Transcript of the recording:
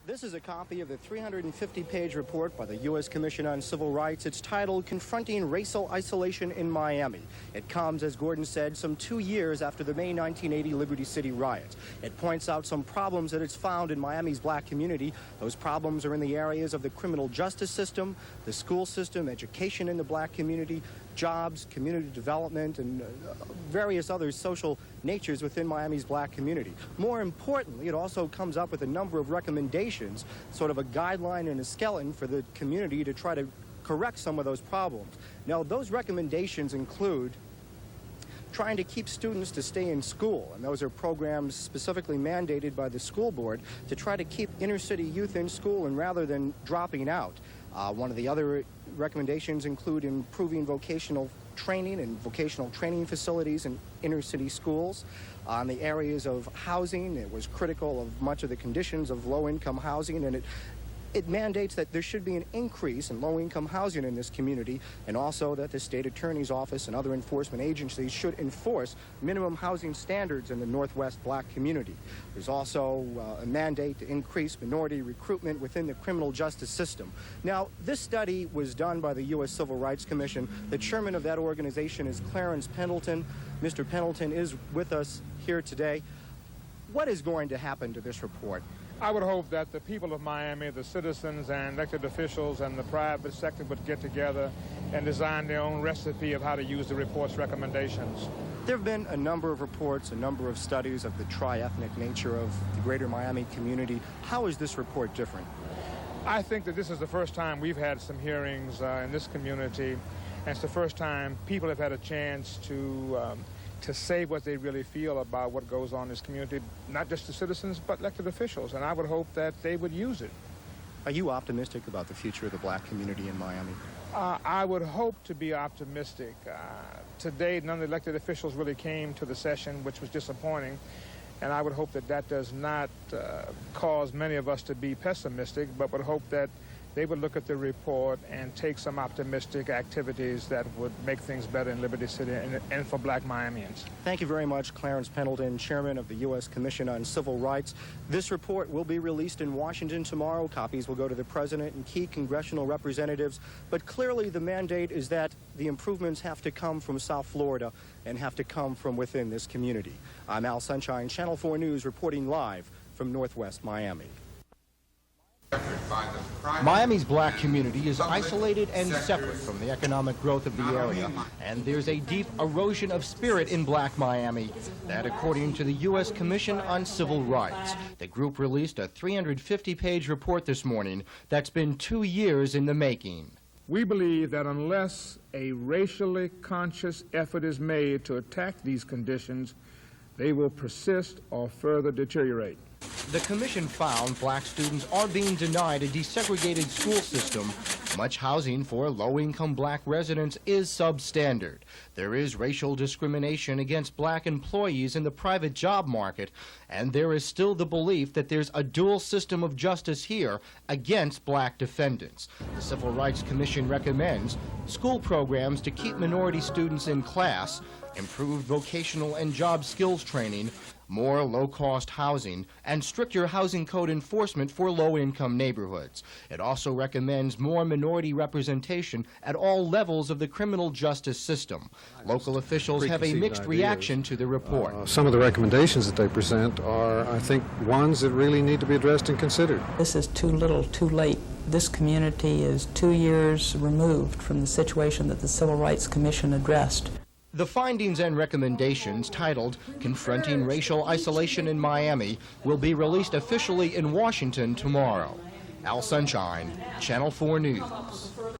This is a copy of the 350-page report by the U.S. Commission on Civil Rights. It's titled Confronting Racial Isolation in Miami. It comes, as Gordon said, some 2 years after the May 1980 Liberty City riots. It points out some problems that it's found in Miami's black community. Those problems are in the areas of the criminal justice system, the school system, education in the black community, jobs, community development, and various other social natures within Miami's black community. More importantly, it also comes up with a number of recommendations, sort of a guideline and a skeleton for the community to try to correct some of those problems. Now, those recommendations include trying to keep students to stay in school, and those are programs specifically mandated by the school board to try to keep inner-city youth in school and rather than dropping out. One of the other recommendations include improving vocational training and vocational training facilities in inner-city schools. On the areas of housing, it was critical of much of the conditions of low-income housing, and it mandates that there should be an increase in low-income housing in this community, and also that the state attorney's office and other enforcement agencies should enforce minimum housing standards in the Northwest black community. There's also a mandate to increase minority recruitment within the criminal justice system. Now, this study was done by the U.S. Civil Rights Commission. The chairman of that organization is Clarence Pendleton. Mr. Pendleton is with us here today. What is going to happen to this report? I would hope that the people of Miami, the citizens and elected officials and the private sector would get together and design their own recipe of how to use the report's recommendations. There have been a number of reports, a number of studies of the tri-ethnic nature of the greater Miami community. How is this report different? I think that this is the first time we've had some hearings in this community, and it's the first time people have had a chance to say what they really feel about what goes on in this community, not just the citizens, but elected officials, and I would hope that they would use it. Are you optimistic about the future of the black community in Miami? I would hope to be optimistic. Today, none of the elected officials really came to the session, which was disappointing, and I would hope that that does not cause many of us to be pessimistic, but would hope that they would look at the report and take some optimistic activities that would make things better in Liberty City and for black Miamians. Thank you very much, Clarence Pendleton, chairman of the U.S. Commission on Civil Rights. This report will be released in Washington tomorrow. Copies will go to the president and key congressional representatives. But clearly the mandate is that the improvements have to come from South Florida and have to come from within this community. I'm Al Sunshine, Channel 4 News, reporting live from Northwest Miami. Miami's black community is isolated and separate from the economic growth of the area, and there's a deep erosion of spirit in black Miami. That, according to the U.S. Commission on Civil Rights. The group released a 350-page report this morning that's been 2 years in the making. We believe that unless a racially conscious effort is made to attack these conditions, they will persist or further deteriorate. The commission found black students are being denied a desegregated school system. Much housing for low-income black residents is substandard. There is racial discrimination against black employees in the private job market, and there is still the belief that there's a dual system of justice here against black defendants. The Civil Rights Commission recommends school programs to keep minority students in class, improved vocational and job skills training, more low-cost housing, and stricter housing code enforcement for low-income neighborhoods. It also recommends more minority representation at all levels of the criminal justice system. Local officials have a mixed reaction to the report. Some of the recommendations that they present are, I think, ones that really need to be addressed and considered. This is too little, too late. This community is 2 years removed from the situation that the Civil Rights Commission addressed. The findings and recommendations, titled Confronting Racial Isolation in Miami, will be released officially in Washington tomorrow. Al Sunshine, Channel 4 News.